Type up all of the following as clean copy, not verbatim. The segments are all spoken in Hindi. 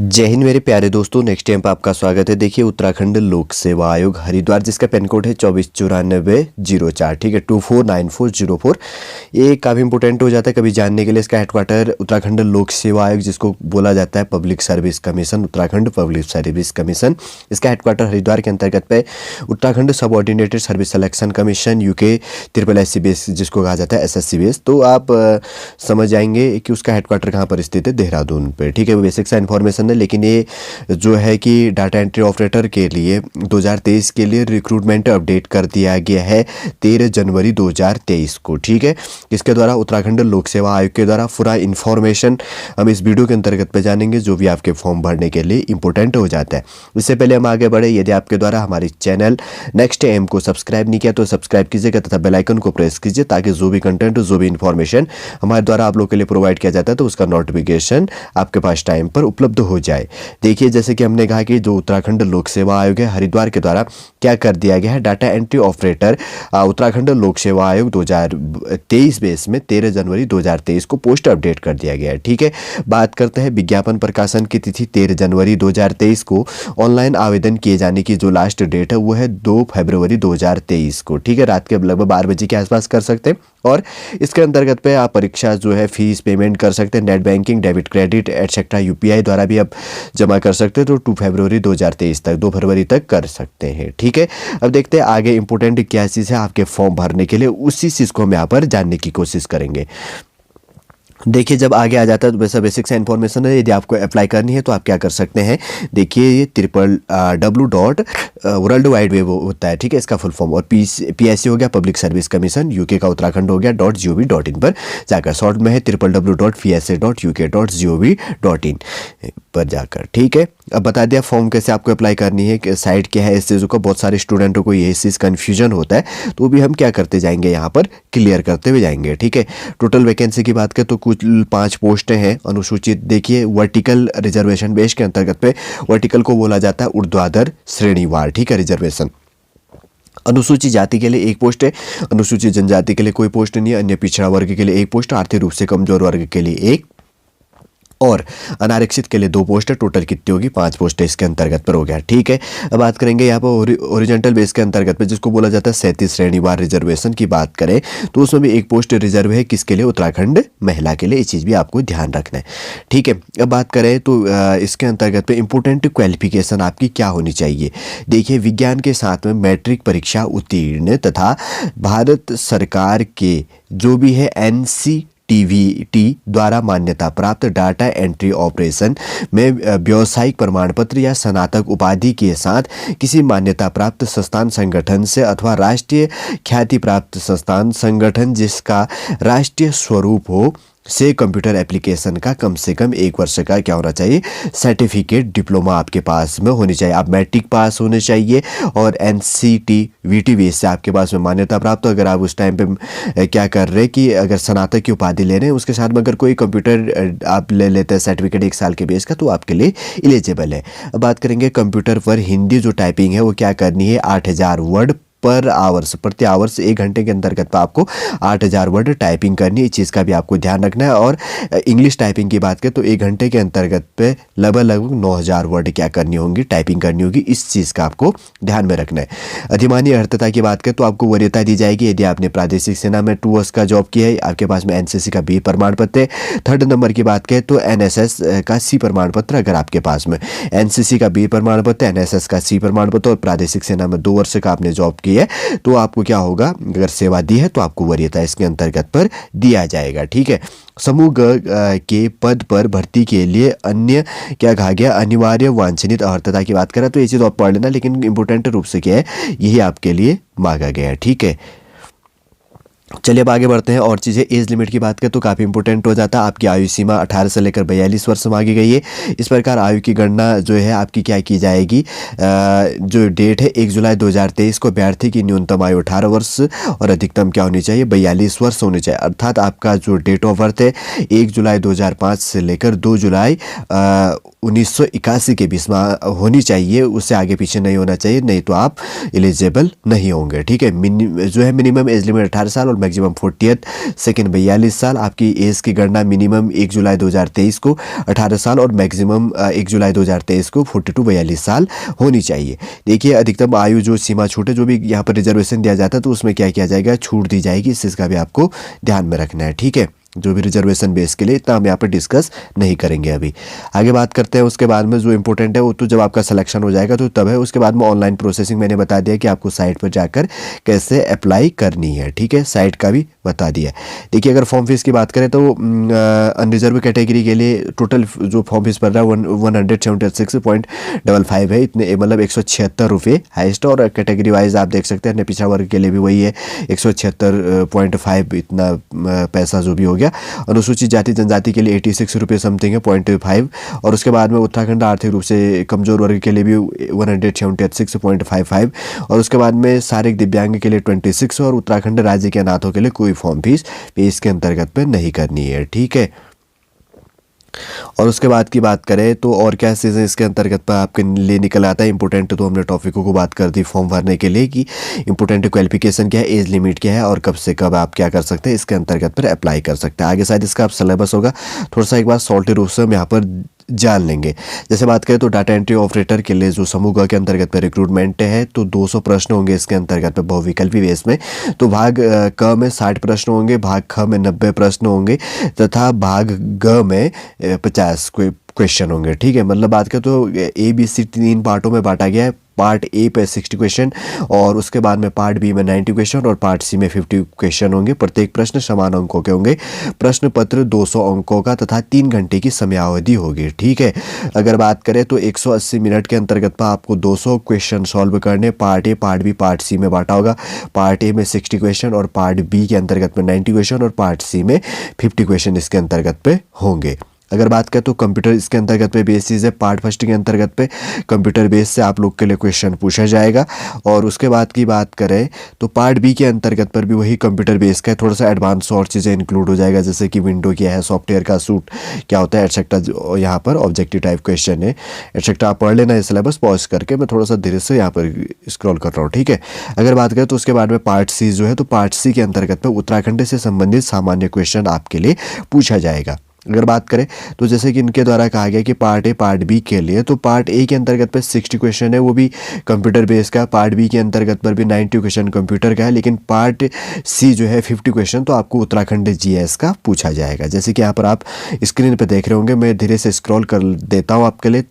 जय हिंद मेरे प्यारे दोस्तों। नेक्स्ट टाइम पर आपका स्वागत है। देखिए, उत्तराखंड लोक सेवा आयोग हरिद्वार, जिसका पिन कोड है 249404, ठीक है, 249404। ये काफ़ी इंपॉर्टेंट हो जाता है कभी जानने के लिए। इसका हेडक्वार्टर उत्तराखंड लोक सेवा आयोग, जिसको बोला जाता है public service commission, Uttarakhand public service commission, इसका हेडक्वार्टर हरिद्वार के अंतर्गत पे। Uttarakhand subordinated service selection commission, UK SSSC base, जिसको कहा जाता है SSC बेस। तो आप समझ जाएंगे कि उसका हेडक्वार्टर कहाँ पर स्थित है, देहरादून पे, ठीक है। वो बेसिक सा इन्फॉर्मेशन है। लेकिन ये जो है कि डाटा एंट्री ऑपरेटर के लिए 2023 के लिए रिक्रूटमेंट अपडेट कर दिया गया है 13 जनवरी 2023 को, ठीक है। इसके द्वारा उत्तराखंड लोक सेवा आयोग के द्वारा पूरा इन्फॉर्मेशन हम इस वीडियो के अंतर्गत पे जानेंगे, जो भी आपके फॉर्म भरने के लिए इंपॉर्टेंट हो जाता है। इससे पहले हम आगे बढ़े, यदि आपके द्वारा हमारे चैनल नेक्स्ट एम को सब्सक्राइब नहीं किया तो सब्सक्राइब कीजिएगा तथा बेल आइकन को प्रेस कीजिए, ताकि जो भी कंटेंट, जो भी इन्फॉर्मेशन हमारे द्वारा आप लोग के लिए प्रोवाइड किया जाता है तो उसका नोटिफिकेशन आपके पास टाइम पर उपलब्ध हो जाए। देखिए, जैसे कि हमने कहा कि जो उत्तराखंड लोक सेवा आयोग है हरिद्वार के द्वारा क्या कर दिया गया है, डाटा एंट्री ऑपरेटर उत्तराखंड लोक सेवा आयोग 2023 बेस में 13 जनवरी 2023 को पोस्ट अपडेट कर दिया गया है, ठीक है। बात करते हैं विज्ञापन प्रकाशन की तिथि 13 जनवरी 2023 को। ऑनलाइन आवेदन किए जाने की जो लास्ट डेट है वो है 2 फरवरी 2023 को, ठीक है। रात के लगभग 12 बजे के आसपास कर सकते हैं। और इसके अंतर्गत पे आप परीक्षा जो है फीस पेमेंट कर सकते हैं, net banking, debit, credit etcetera UPI द्वारा भी आप जमा कर सकते हैं। तो 2 फरवरी 2023 तक, 2 फरवरी तक कर सकते हैं, ठीक है। अब देखते हैं आगे इंपॉर्टेंट क्या चीज़ है आपके फॉर्म भरने के लिए, उसी चीज़ को हम यहाँ पर जानने की कोशिश करेंगे। देखिए, जब आगे आ जाता है तो वैसा बेसिक सा इन्फॉर्मेशन है। यदि आपको अप्लाई करनी है तो आप क्या कर सकते हैं, देखिए ये www.worldwide होता है, ठीक है, इसका फुल फॉर्म। और PSC हो गया, पब्लिक सर्विस कमीशन, यूके का उत्तराखंड हो गया .gov.in पर जाकर, शॉर्ट में है www.psa.uk.gov.in पर जाकर, ठीक है। अब बता दिया फॉर्म कैसे आपको अप्लाई करनी है, कि साइट क्या है, इस चीज़ों का बहुत सारे स्टूडेंटों को ये चीज़ कन्फ्यूजन होता है, तो भी हम क्या करते जाएंगे, यहाँ पर क्लियर करते हुए जाएंगे, ठीक है। टोटल वैकेंसी की बात करें तो कुल 5 पोस्टें हैं अनुसूचित। देखिए, वर्टिकल रिजर्वेशन बेस के अंतर्गत पे, वर्टिकल को बोला जाता है ऊर्ध्वाधर श्रेणीवार, ठीक है, रिजर्वेशन। अनुसूचित जाति के लिए 1 पोस्ट है, अनुसूचित जनजाति के लिए कोई पोस्ट नहीं है, अन्य पिछड़ा वर्ग के लिए 1 पोस्ट, आर्थिक रूप से कमजोर वर्ग के लिए 1, और अनारक्षित के लिए 2 पोस्ट है। टोटल कितनी होगी, 5 पोस्ट है इसके अंतर्गत पर हो गया, ठीक है। अब बात करेंगे यहाँ पर ओरिजेंटल बेस के अंतर्गत पे, जिसको बोला जाता है 37 श्रेणीवार रिजर्वेशन की बात करें तो उसमें भी 1 पोस्ट रिजर्व है, किसके लिए, उत्तराखंड महिला के लिए। ये चीज़ भी आपको ध्यान रखना है, ठीक है। अब बात करें तो इसके अंतर्गत पे इंपॉर्टेंट क्वालिफिकेशन आपकी क्या होनी चाहिए। देखिए, विज्ञान के साथ में मैट्रिक परीक्षा उत्तीर्ण तथा भारत सरकार के जो भी है NCTVT द्वारा मान्यता प्राप्त डाटा एंट्री ऑपरेशन में व्यावसायिक प्रमाण पत्र या स्नातक उपाधि के साथ किसी मान्यता प्राप्त संस्थान संगठन से अथवा राष्ट्रीय ख्याति प्राप्त संस्थान संगठन जिसका राष्ट्रीय स्वरूप हो से कंप्यूटर एप्लीकेशन का कम से कम 1 वर्ष का क्या होना चाहिए, सर्टिफिकेट, डिप्लोमा आपके पास में होनी चाहिए। आप मैट्रिक पास होने चाहिए और NCTVT बेस से आपके पास में मान्यता प्राप्त। अगर आप उस टाइम पे क्या कर रहे हैं कि अगर स्नातक की उपाधि ले रहे हैं, उसके साथ में अगर कोई कंप्यूटर आप ले लेते हैं सर्टिफिकेट 1 साल के बेस का, तो आपके लिए एलिजिबल है। अब बात करेंगे कंप्यूटर पर हिंदी जो टाइपिंग है वो क्या करनी है, 8000 वर्ड पर आवर्स, प्रति आवर्स 1 घंटे के अंतर्गत पर आपको 8000 वर्ड टाइपिंग करनी है। इस चीज़ का भी आपको ध्यान रखना है। और इंग्लिश टाइपिंग की बात करें तो 1 घंटे के अंतर्गत पे लगभग 9000 वर्ड क्या करनी होंगी, टाइपिंग करनी होगी। इस चीज़ का आपको ध्यान में रखना है। अधिमानी अर्हता की बात करें तो आपको वरीयता दी जाएगी यदि आपने प्रादेशिक सेना में 2 वर्ष का जॉब किया है, आपके पास में NCC का B प्रमाण पत्र है। 3rd नंबर की बात करें तो NSS का C प्रमाण पत्र, अगर आपके पास में NCC का B प्रमाण पत्र, NSS का C प्रमाण पत्र और प्रादेशिक सेना में 2 वर्ष का आपने जॉब की है, तो आपको क्या होगा, अगर सेवा दी है तो आपको वरीयता इसके अंतर्गत पर दिया जाएगा, ठीक है। समूह के पद पर भर्ती के लिए अन्य क्या कहा गया, अनिवार्य वांछनीय अर्हता की बात करें तो ये चीज़ आप पढ़ लेना, लेकिन इंपॉर्टेंट रूप से क्या है, यही आपके लिए मांगा गया है, ठीक है। चलिए अब आगे बढ़ते हैं और चीज़ें। एज लिमिट की बात करें तो काफ़ी इंपॉर्टेंट हो जाता है। आपकी आयु सीमा 18 से लेकर 42 वर्ष मांगी गई है। इस प्रकार आयु की गणना जो है आपकी क्या की जाएगी, जो डेट है 1 जुलाई 2023 को अभ्यर्थी की न्यूनतम आयु 18 वर्ष और अधिकतम क्या होनी चाहिए, 42 वर्ष होनी चाहिए। अर्थात आपका जो डेट ऑफ बर्थ है 1 जुलाई 2005 से लेकर 2 जुलाई 1981 के बीच में होनी चाहिए, उससे आगे पीछे नहीं होना चाहिए, नहीं तो आप एलिजिबल नहीं होंगे, ठीक है। जो है मिनिमम एज लिमिट 18 साल और मैक्सिमम 40th, सेकंड 42 साल। आपकी एज की गणना मिनिमम 1 जुलाई 2023 को 18 साल और मैक्सिमम 1 जुलाई 2023 को 42 साल होनी चाहिए। देखिए अधिकतम आयु जो सीमा छूट है, जो भी यहाँ पर रिजर्वेशन दिया जाता है तो उसमें क्या किया जाएगा, छूट दी जाएगी। इस चीज़ का भी आपको ध्यान में रखना है, ठीक है। जो भी रिजर्वेशन बेस के लिए इतना हम यहाँ पर डिस्कस नहीं करेंगे। अभी आगे बात करते हैं। उसके बाद में जो इंपॉर्टेंट है वो तो जब आपका सिलेक्शन हो जाएगा तो तब है। उसके बाद में ऑनलाइन प्रोसेसिंग मैंने बता दिया कि आपको साइट पर जाकर कैसे अप्लाई करनी है, ठीक है। साइट का भी बता दिया। देखिए अगर फॉर्म फीस की बात करें तो अनरिजर्व कैटेगरी के लिए टोटल जो फॉर्म फीस पड़ रहा है 176.55 है, इतने मतलब 176 रुपये हाइस्ट। और कैटेगरी वाइज आप देख सकते हैं अन्य पिछड़ा वर्ग के लिए भी वही है 176.5 इतना पैसा जो भी हो गया। अनुसूचित जाति जनजाति के लिए 86 रुपये समथिंग है 0.5। और उसके बाद में उत्तराखंड आर्थिक रूप से कमजोर वर्ग के लिए भी 176.55। और उसके बाद में शारीरिक दिव्यांग के लिए 26। और उत्तराखंड राज्य के अनाथों के लिए कोई फॉर्म फीस इसके अंतर्गत पे नहीं करनी है, ठीक है। और उसके बाद की बात करें तो और क्या चीज़ें इसके अंतर्गत पर आपके लिए निकल आता है इंपॉर्टेंट, तो हमने टॉपिकों को बात कर दी फॉर्म भरने के लिए कि इंपॉर्टेंट क्वालिफिकेशन क्या है, एज लिमिट क्या है और कब से कब आप क्या कर सकते हैं इसके अंतर्गत पर अप्लाई कर सकते हैं। आगे शायद इसका आप सिलेबस होगा थोड़ा सा एक बार सॉल्टी रूप से हम यहाँ पर जान लेंगे। जैसे बात करें तो डाटा एंट्री ऑपरेटर के लिए जो समूह ग के अंतर्गत पे रिक्रूटमेंट है तो 200 प्रश्न होंगे इसके अंतर्गत पे बहुविकल्पी बेस में। तो भाग क में 60 प्रश्न होंगे, भाग ख में 90 प्रश्न होंगे तथा भाग ग में 50 क्वेश्चन होंगे, ठीक है। मतलब बात करें तो ABC 3 पार्टों में बांटा गया है। पार्ट ए पे 60 क्वेश्चन और उसके बाद में पार्ट बी में 90 क्वेश्चन और पार्ट सी में 50 क्वेश्चन होंगे। प्रत्येक प्रश्न समान अंकों के होंगे। प्रश्न पत्र 200 अंकों का तथा 3 घंटे की समयावधि होगी, ठीक है। अगर बात करें तो 180 मिनट के अंतर्गत पर आपको 200 क्वेश्चन सॉल्व करने। Part A part B part C में बांटा होगा। पार्ट ए में 60 क्वेश्चन और पार्ट बी के अंतर्गत में 90 क्वेश्चन और पार्ट सी में 50 क्वेश्चन इसके अंतर्गत पे होंगे। अगर बात करें तो कंप्यूटर इसके अंतर्गत पे बेसिस है। पार्ट फर्स्ट के अंतर्गत पे कंप्यूटर बेस से आप लोग के लिए क्वेश्चन पूछा जाएगा। और उसके बाद की बात करें तो पार्ट बी के अंतर्गत पर भी वही कंप्यूटर बेस का है, थोड़ा सा एडवांस और चीज़ें इंक्लूड हो जाएगा जैसे कि विंडो क्या है, सॉफ्टवेयर का सूट क्या होता है एटसेट्रा। यहाँ पर ऑब्जेक्टिव टाइप क्वेश्चन है एटसेट्रा। आप पढ़ लेना है सिलेबस पॉज करके, मैं थोड़ा सा धीरे से यहाँ पर स्क्रॉल कर रहा हूँ, ठीक है। अगर बात करें तो उसके बाद में पार्ट सी जो है तो पार्ट सी के अंतर्गत पर उत्तराखंड से संबंधित सामान्य क्वेश्चन आपके लिए पूछा जाएगा। अगर बात करें तो जैसे कि इनके द्वारा कहा गया कि पार्ट ए पार्ट बी के लिए तो पार्ट ए के अंतर्गत पे 60 क्वेश्चन है, वो भी कंप्यूटर बेस का। पार्ट बी के अंतर्गत पर भी 90 क्वेश्चन कंप्यूटर का है। लेकिन पार्ट सी जो है 50 क्वेश्चन तो आपको उत्तराखंड जीएस का पूछा जाएगा। जैसे कि यहाँ पर आप स्क्रीन पर देख रहे होंगे, मैं धीरे से स्क्रॉल कर देता हूँ आपके लिए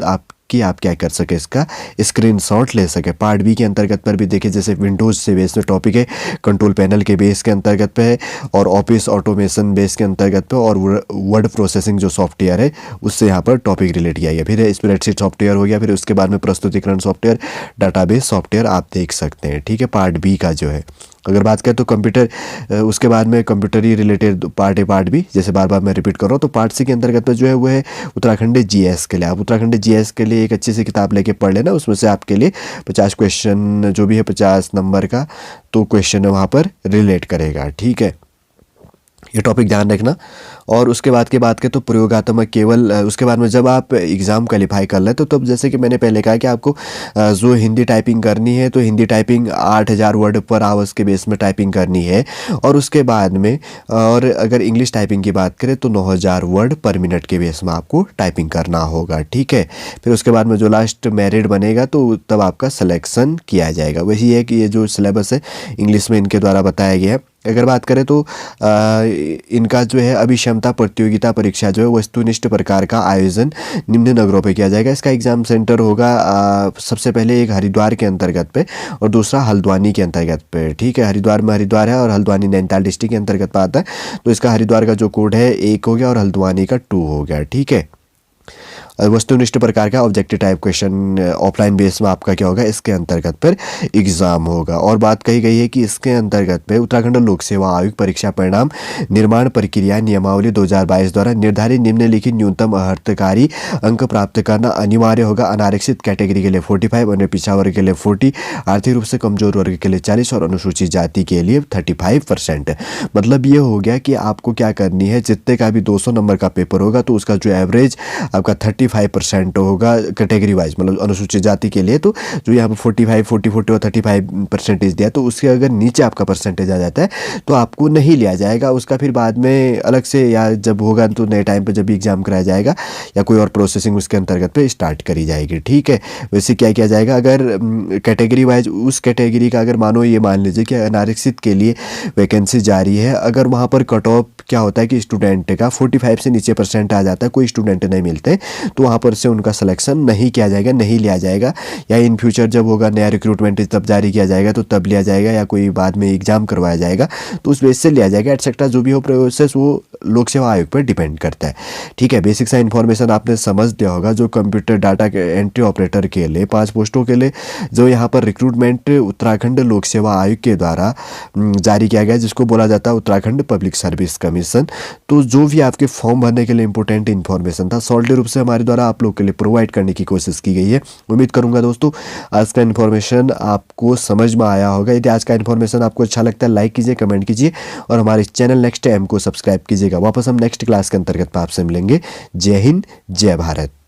कि आप क्या कर सके इसका स्क्रीनशॉट ले सके। पार्ट बी के अंतर्गत पर भी देखिए जैसे विंडोज़ से बेस में टॉपिक है, कंट्रोल पैनल के बेस के अंतर्गत पे है और ऑफिस ऑटोमेशन बेस के अंतर्गत पे और वर्ड प्रोसेसिंग जो सॉफ्टवेयर है उससे यहाँ पर टॉपिक रिलेट किया गया। फिर स्प्रेडशीट सॉफ्टवेयर हो गया, फिर उसके बाद में प्रस्तुतिकरण सॉफ्टवेयर, डाटाबेस सॉफ्टवेयर आप देख सकते हैं, ठीक है। पार्ट बी का जो है अगर बात करें तो कंप्यूटर उसके बाद में कंप्यूटर ही related part A part B, जैसे बार बार मैं रिपीट कर रहा हूँ। तो पार्ट सी के अंतर्गत में जो है वो है उत्तराखंड जीएस के लिए। आप उत्तराखंड जीएस के लिए एक अच्छी सी किताब लेके पढ़ लेना, उसमें से आपके लिए 50 क्वेश्चन जो भी है 50 नंबर का तो क्वेश्चन है वहाँ पर रिलेट करेगा, ठीक है। ये टॉपिक ध्यान रखना। और उसके बाद की बात करें तो प्रयोगात्मक केवल उसके बाद में जब आप एग्ज़ाम क्वालिफाई कर लें तो तब जैसे कि मैंने पहले कहा कि आपको जो हिंदी टाइपिंग करनी है तो हिंदी टाइपिंग 8000 वर्ड पर आवर्स के बेस में टाइपिंग करनी है। और उसके बाद में और अगर इंग्लिश टाइपिंग की बात करें तो 9000 वर्ड पर मिनट के बेस में आपको टाइपिंग करना होगा, ठीक है। फिर उसके बाद में जो लास्ट मेरिट बनेगा तो तब आपका सिलेक्शन किया जाएगा। वही है कि ये जो सिलेबस है इंग्लिश में इनके द्वारा बताया गया है। अगर बात करें तो इनका जो है अभिक्षमता प्रतियोगिता परीक्षा जो है वस्तुनिष्ठ प्रकार का आयोजन निम्न नगरों पे किया जाएगा। इसका एग्ज़ाम सेंटर होगा सबसे पहले एक हरिद्वार के अंतर्गत पे और दूसरा हल्द्वानी के अंतर्गत पे, ठीक है। हरिद्वार में हरिद्वार है और हल्द्वानी नैनीताल डिस्ट्रिक्ट के अंतर्गत आता है। तो इसका हरिद्वार का जो कोड है 1 हो गया और हल्द्वानी का 2 हो गया, ठीक है। वस्तुनिष्ठ प्रकार का objective type question offline base में आपका क्या होगा इसके अंतर्गत पर एग्जाम होगा। और बात कही गई है कि इसके अंतर्गत पे उत्तराखंड लोक सेवा आयोग परीक्षा परिणाम निर्माण प्रक्रिया नियमावली 2022 द्वारा निर्धारित निम्नलिखित न्यूनतम अर्थकारी अंक प्राप्त करना अनिवार्य होगा। अनारक्षित कैटेगरी के लिए 45, अन्य पिछड़ा वर्ग के लिए 40, आर्थिक रूप से कमजोर वर्ग के लिए 40 और अनुसूचित जाति के लिए 35%। मतलब ये हो गया कि आपको क्या करनी है, जितने का भी 200 नंबर का पेपर होगा तो उसका जो एवरेज आपका 35 45% होगा कैटेगरी वाइज, मतलब अनुसूचित जाति के लिए। तो जो यहाँ पर 45, 40 और 35% दिया, तो उसके अगर नीचे आपका परसेंटेज आ जाता है तो आपको नहीं लिया जाएगा। उसका फिर बाद में अलग से, या जब होगा तो नए टाइम पे जब भी एग्ज़ाम कराया जाएगा या कोई और प्रोसेसिंग उसके अंतर्गत पे स्टार्ट करी जाएगी। ठीक है, वैसे क्या किया जाएगा, अगर कैटेगरी वाइज उस कैटेगरी का अगर मानो ये मान लीजिए कि अनारक्षित के लिए वैकेंसी जारी है, अगर वहाँ पर कट ऑफ क्या होता है कि स्टूडेंट का 45 से नीचे परसेंट आ जाता है, कोई स्टूडेंट नहीं मिलते, तो वहाँ पर से उनका सिलेक्शन नहीं किया जाएगा, नहीं लिया जाएगा। या इन फ्यूचर जब होगा नया रिक्रूटमेंट तब जारी किया जाएगा तो तब लिया जाएगा, या कोई बाद में एग्जाम करवाया जाएगा तो उस बेस से लिया जाएगा, एटसेट्रा। जो भी हो प्रोसेस वो लोक सेवा आयोग पर डिपेंड करता है। ठीक है, बेसिक सा इन्फॉर्मेशन आपने समझ दिया होगा। जो कंप्यूटर डाटा एंट्री ऑपरेटर के लिए 5 पोस्टों के लिए जो यहाँ पर रिक्रूटमेंट उत्तराखंड लोक सेवा आयोग के द्वारा जारी किया गया, जिसको बोला जाता है उत्तराखंड पब्लिक सर्विस कमीशन। तो जो भी आपके फॉर्म भरने के लिए इंपॉर्टेंट इन्फॉर्मेशन था, सॉलिड रूप से हमारे द्वारा आप लोग के लिए प्रोवाइड करने की कोशिश की गई है। उम्मीद करूंगा दोस्तों आज का इन्फॉर्मेशन आपको समझ में आया होगा। यदि आज का इन्फॉर्मेशन आपको अच्छा लगता है, लाइक कीजिए, कमेंट कीजिए और हमारे चैनल नेक्स्ट टाइम को सब्सक्राइब कीजिएगा। वापस हम नेक्स्ट क्लास के अंतर्गत आपसे मिलेंगे। जय हिंद, जय भारत।